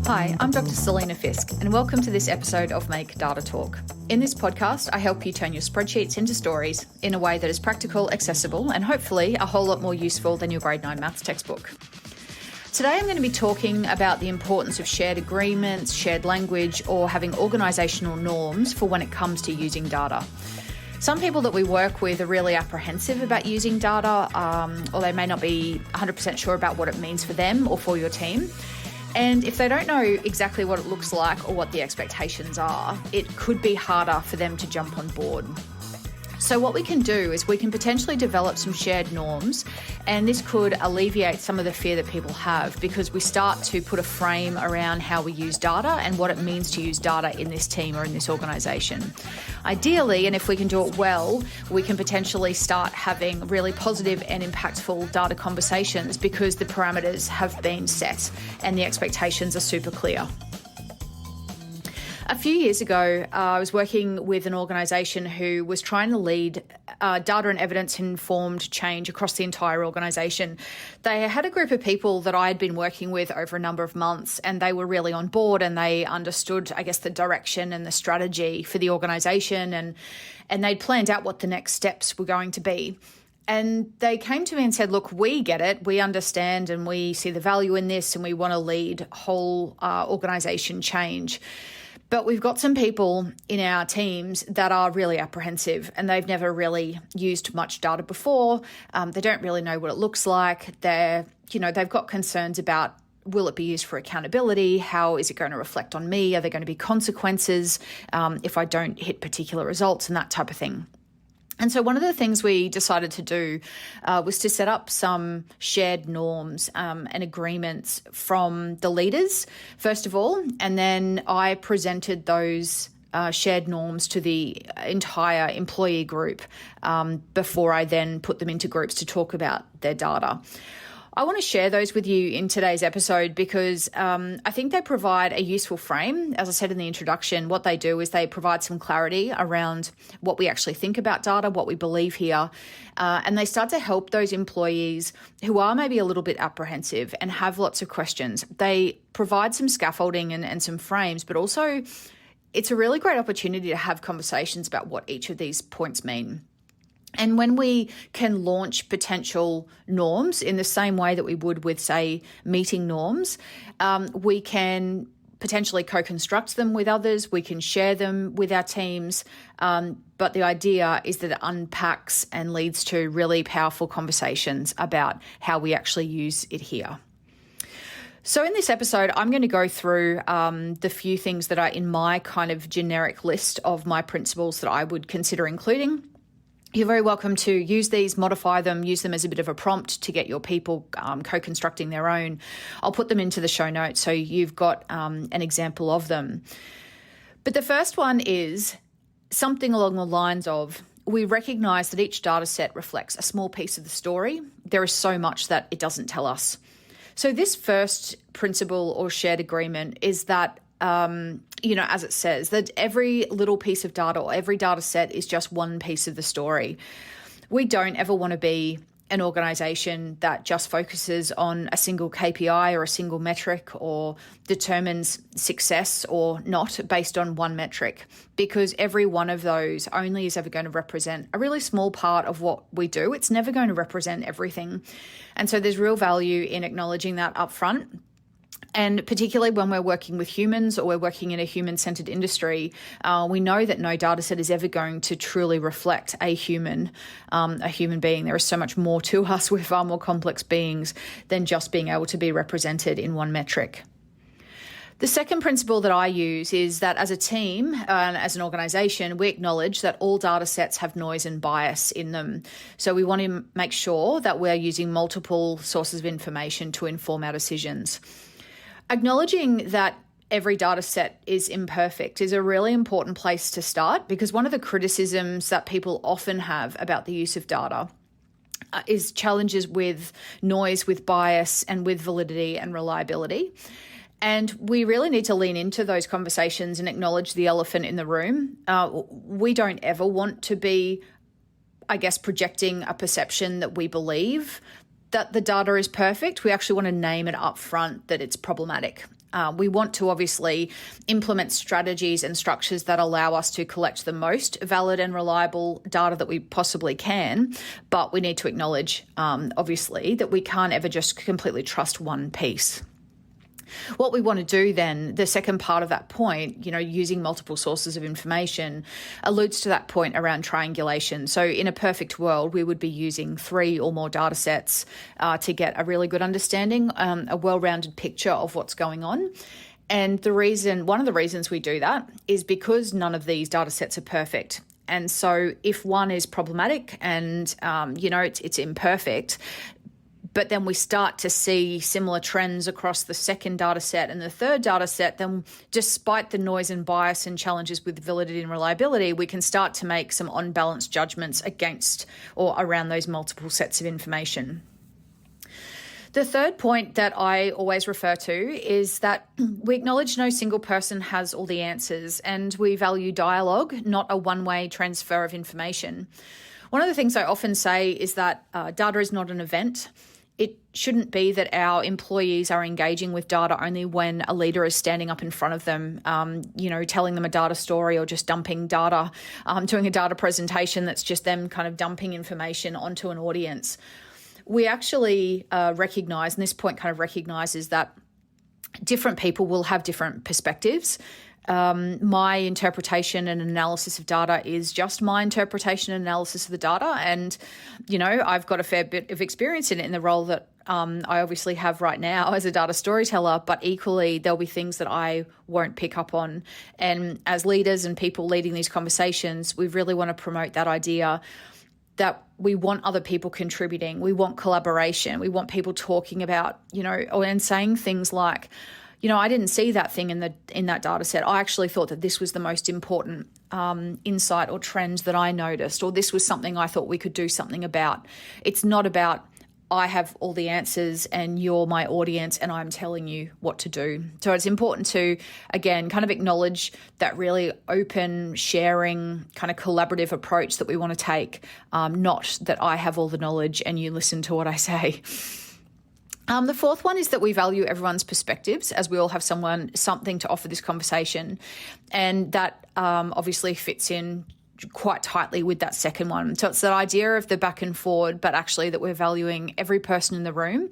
Hi, I'm Dr. Selena Fisk, and welcome to this episode of Make Data Talk. In this podcast, I help you turn your spreadsheets into stories in a way that is practical, accessible, and hopefully a whole lot more useful than your grade 9 maths textbook. Today, I'm going to be talking about the importance of shared agreements, shared language, or having organisational norms for when it comes to using data. Some people that we work with are really apprehensive about using data, or they may not be 100% sure about what it means for them or for your team. And if they don't know exactly what it looks like or what the expectations are, it could be harder for them to jump on board. So what we can do is we can potentially develop some shared norms, and this could alleviate some of the fear that people have because we start to put a frame around how we use data and what it means to use data in this team or in this organisation. Ideally, and if we can do it well, we can potentially start having really positive and impactful data conversations because the parameters have been set and the expectations are super clear. A few years ago, I was working with an organisation who was trying to lead data and evidence-informed change across the entire organisation. They had a group of people that I had been working with over a number of months, and they were really on board and they understood, I guess, the direction and the strategy for the organisation, and they'd planned out what the next steps were going to be. And they came to me and said, look, we get it, we understand, and we see the value in this, and we want to lead whole organisation change. But we've got some people in our teams that are really apprehensive and they've never really used much data before. They don't really know what it looks like. They've got concerns about, will it be used for accountability? How is it going to reflect on me? Are there going to be consequences if I don't hit particular results and that type of thing? And so one of the things we decided to do was to set up some shared norms and agreements from the leaders, first of all, and then I presented those shared norms to the entire employee group before I then put them into groups to talk about their data. I want to share those with you in today's episode because I think they provide a useful frame. As I said in the introduction, what they do is they provide some clarity around what we actually think about data, what we believe here, and they start to help those employees who are maybe a little bit apprehensive and have lots of questions. They provide some scaffolding and some frames, but also it's a really great opportunity to have conversations about what each of these points mean. And when we can launch potential norms in the same way that we would with, say, meeting norms, we can potentially co-construct them with others, we can share them with our teams, but the idea is that it unpacks and leads to really powerful conversations about how we actually use it here. So in this episode, I'm going to go through the few things that are in my kind of generic list of my principles that I would consider including. You're very welcome to use these, modify them, use them as a bit of a prompt to get your people co-constructing their own. I'll put them into the show notes so you've got an example of them. But the first one is something along the lines of, we recognise that each data set reflects a small piece of the story. There is so much that it doesn't tell us. So this first principle or shared agreement is that as it says, that every little piece of data or every data set is just one piece of the story. We don't ever want to be an organisation that just focuses on a single KPI or a single metric or determines success or not based on one metric, because every one of those only is ever going to represent a really small part of what we do. It's never going to represent everything. And so there's real value in acknowledging that upfront. And particularly when we're working with humans or we're working in a human-centered industry, we know that no data set is ever going to truly reflect a human being. There is so much more to us. We're far more complex beings than just being able to be represented in one metric. The second principle that I use is that as a team and as an organisation, we acknowledge that all data sets have noise and bias in them. So we want to make sure that we're using multiple sources of information to inform our decisions. Acknowledging that every data set is imperfect is a really important place to start, because one of the criticisms that people often have about the use of data is challenges with noise, with bias, and with validity and reliability. And we really need to lean into those conversations and acknowledge the elephant in the room. We don't ever want to be, projecting a perception that we believe that the data is perfect, we actually want to name it up front that it's problematic. We want to obviously implement strategies and structures that allow us to collect the most valid and reliable data that we possibly can, but we need to acknowledge, obviously, that we can't ever just completely trust one piece. What we want to do then, the second part of that point, using multiple sources of information, alludes to that point around triangulation. So in a perfect world, we would be using 3 or more data sets to get a really good understanding, a well-rounded picture of what's going on. And one of the reasons we do that is because none of these data sets are perfect. And so if one is problematic and, it's imperfect, but then we start to see similar trends across the second data set and the third data set, then despite the noise and bias and challenges with validity and reliability, we can start to make some unbalanced judgments against or around those multiple sets of information. The third point that I always refer to is that we acknowledge no single person has all the answers, and we value dialogue, not a one-way transfer of information. One of the things I often say is that data is not an event. It shouldn't be that our employees are engaging with data only when a leader is standing up in front of them, telling them a data story or just dumping data, doing a data presentation that's just them kind of dumping information onto an audience. We actually recognise, and this point kind of recognises that different people will have different perspectives. My interpretation and analysis of data is just my interpretation and analysis of the data. And, I've got a fair bit of experience in it in the role that I obviously have right now as a data storyteller, but equally there'll be things that I won't pick up on. And as leaders and people leading these conversations, we really want to promote that idea that we want other people contributing. We want collaboration. We want people talking about, and saying things like, I didn't see that thing in that data set. I actually thought that this was the most important insight or trend that I noticed, or this was something I thought we could do something about. It's not about I have all the answers and you're my audience and I'm telling you what to do. So it's important to, again, kind of acknowledge that really open, sharing, kind of collaborative approach that we want to take, not that I have all the knowledge and you listen to what I say. The fourth one is that we value everyone's perspectives, as we all have something to offer this conversation. And that obviously fits in quite tightly with that second one. So it's that idea of the back and forward, but actually that we're valuing every person in the room.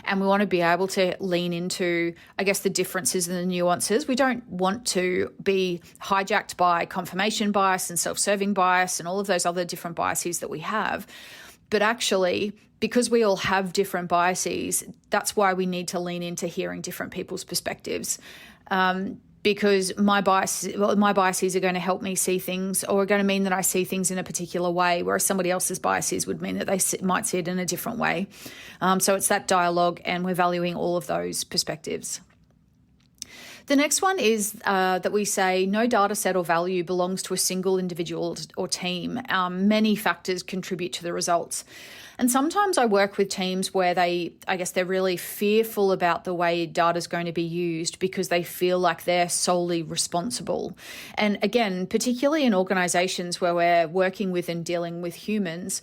And we want to be able to lean into, I guess, the differences and the nuances. We don't want to be hijacked by confirmation bias and self-serving bias and all of those other different biases that we have. But actually, because we all have different biases, that's why we need to lean into hearing different people's perspectives. Because my biases are going to help me see things, or are going to mean that I see things in a particular way, whereas somebody else's biases would mean that they might see it in a different way. So it's that dialogue, and we're valuing all of those perspectives. The next one is that we say no data set or value belongs to a single individual or team. Many factors contribute to the results. And sometimes I work with teams where they're really fearful about the way data is going to be used because they feel like they're solely responsible. And again, particularly in organisations where we're working with and dealing with humans,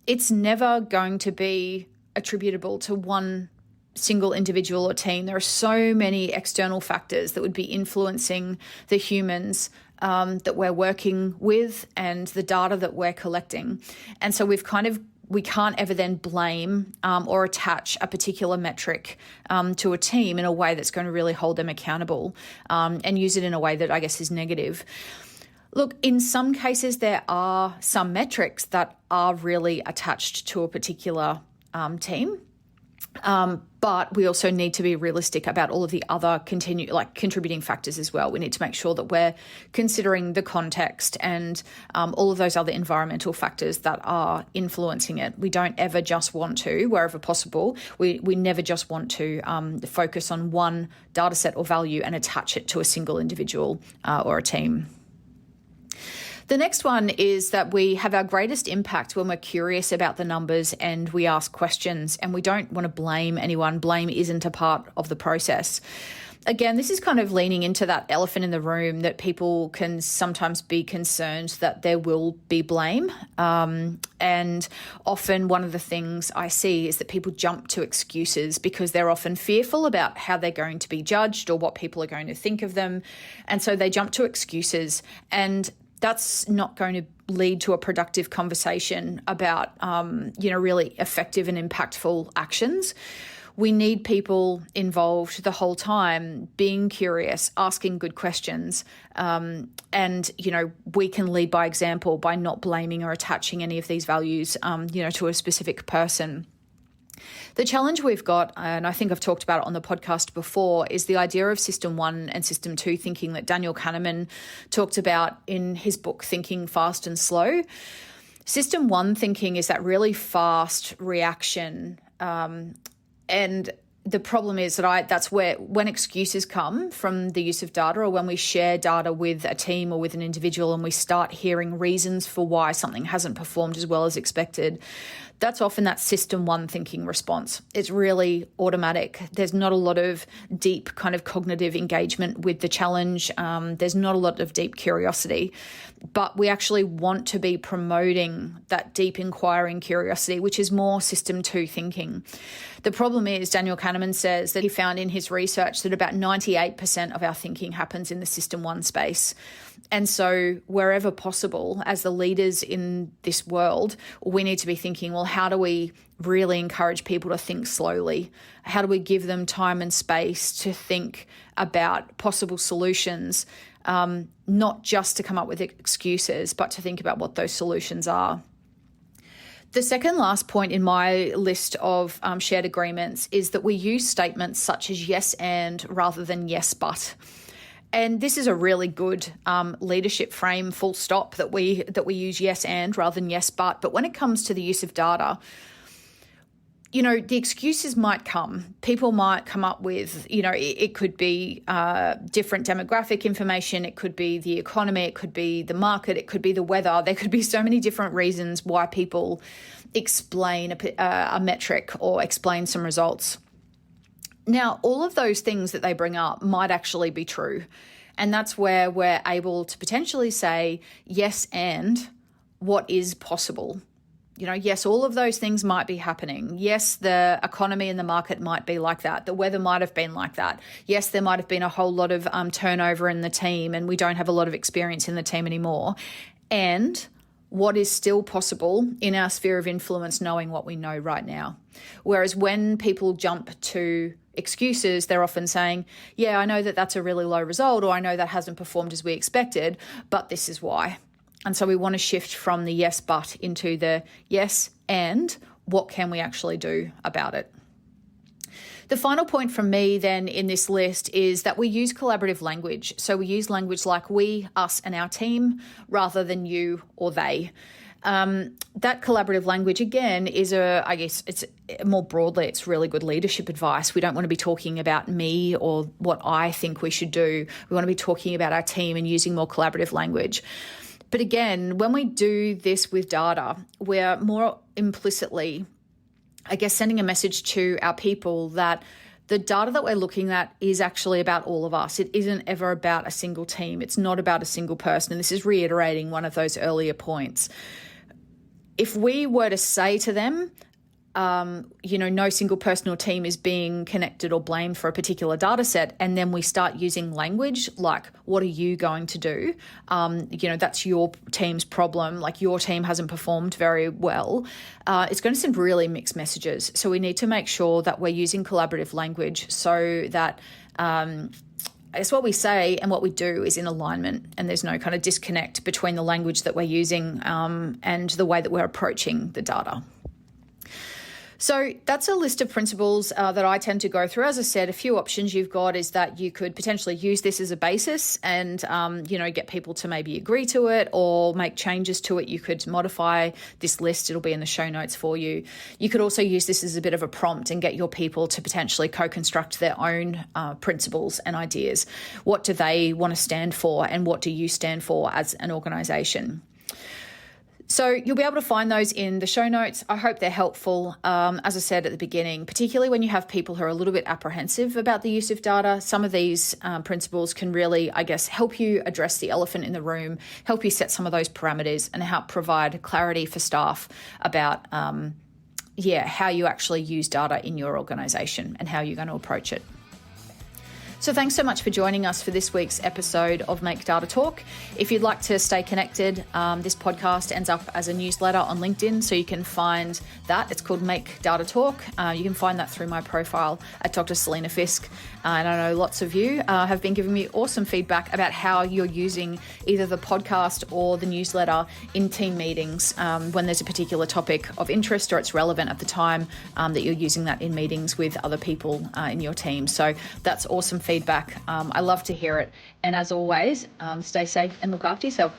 it's never going to be attributable to one single individual or team. There are so many external factors that would be influencing the humans that we're working with and the data that we're collecting. And so we can't ever then blame or attach a particular metric to a team in a way that's going to really hold them accountable and use it in a way that I guess is negative. Look, in some cases, there are some metrics that are really attached to a particular team. But we also need to be realistic about all of the other contributing factors as well. We need to make sure that we're considering the context and all of those other environmental factors that are influencing it. We don't ever just want to, wherever possible, we never just want to focus on one data set or value and attach it to a single individual or a team. The next one is that we have our greatest impact when we're curious about the numbers and we ask questions, and we don't want to blame anyone. Blame isn't a part of the process. Again, this is kind of leaning into that elephant in the room that people can sometimes be concerned that there will be blame. And often one of the things I see is that people jump to excuses because they're often fearful about how they're going to be judged or what people are going to think of them. And so they jump to excuses, and that's not going to lead to a productive conversation about, really effective and impactful actions. We need people involved the whole time, being curious, asking good questions. And we can lead by example by not blaming or attaching any of these values, to a specific person. The challenge we've got, and I think I've talked about it on the podcast before, is the idea of System 1 and System 2 thinking that Daniel Kahneman talked about in his book, Thinking Fast and Slow. System 1 thinking is that really fast reaction, and the problem is that that's where, when excuses come from the use of data, or when we share data with a team or with an individual and we start hearing reasons for why something hasn't performed as well as expected, that's often that System 1 thinking response. It's really automatic. There's not a lot of deep kind of cognitive engagement with the challenge. There's not a lot of deep curiosity, but we actually want to be promoting that deep inquiring curiosity, which is more System 2 thinking. The problem is, Daniel Kahneman says that he found in his research that about 98% of our thinking happens in the System 1 space. And so wherever possible, as the leaders in this world, we need to be thinking, well, how do we really encourage people to think slowly? How do we give them time and space to think about possible solutions, not just to come up with excuses, but to think about what those solutions are? The second last point in my list of shared agreements is that we use statements such as yes and rather than yes but. And this is a really good leadership frame, full stop, that we use yes and rather than yes but. But when it comes to the use of data, the excuses might come. People might come up with, it could be different demographic information. It could be the economy. It could be the market. It could be the weather. There could be so many different reasons why people explain a metric or explain some results. Now, all of those things that they bring up might actually be true. And that's where we're able to potentially say, yes, and what is possible. Yes, all of those things might be happening. Yes, the economy and the market might be like that. The weather might have been like that. Yes, there might have been a whole lot of turnover in the team, and we don't have a lot of experience in the team anymore. And what is still possible in our sphere of influence, knowing what we know right now. Whereas when people jump to excuses, they're often saying, yeah, I know that that's a really low result, or I know that hasn't performed as we expected, but this is why. And so we want to shift from the yes, but into the yes, and what can we actually do about it? The final point from me then in this list is that we use collaborative language. So we use language like we, us, and our team rather than you or they. That collaborative language, again, is it's more broadly, it's really good leadership advice. We don't want to be talking about me or what I think we should do. We want to be talking about our team and using more collaborative language. But again, when we do this with data, we're more implicitly, sending a message to our people that the data that we're looking at is actually about all of us. It isn't ever about a single team. It's not about a single person. And this is reiterating one of those earlier points. If we were to say to them, no single person or team is being connected or blamed for a particular data set, and then we start using language like, what are you going to do? That's your team's problem, like your team hasn't performed very well. It's going to send really mixed messages. So we need to make sure that we're using collaborative language so that what we say and what we do is in alignment, and there's no kind of disconnect between the language that we're using and the way that we're approaching the data. So that's a list of principles that I tend to go through. As I said, a few options you've got is that you could potentially use this as a basis and, get people to maybe agree to it or make changes to it. You could modify this list. It'll be in the show notes for you. You could also use this as a bit of a prompt and get your people to potentially co-construct their own principles and ideas. What do they want to stand for and what do you stand for as an organisation? So you'll be able to find those in the show notes. I hope they're helpful. As I said at the beginning, particularly when you have people who are a little bit apprehensive about the use of data, some of these principles can really, help you address the elephant in the room, help you set some of those parameters and help provide clarity for staff about, how you actually use data in your organisation and how you're going to approach it. So thanks so much for joining us for this week's episode of Make Data Talk. If you'd like to stay connected, this podcast ends up as a newsletter on LinkedIn, so you can find that. It's called Make Data Talk. You can find that through my profile at Dr. Selena Fisk. And I know lots of you have been giving me awesome feedback about how you're using either the podcast or the newsletter in team meetings when there's a particular topic of interest or it's relevant at the time that you're using that in meetings with other people in your team. So that's awesome feedback. I love to hear it. And as always, stay safe and look after yourself.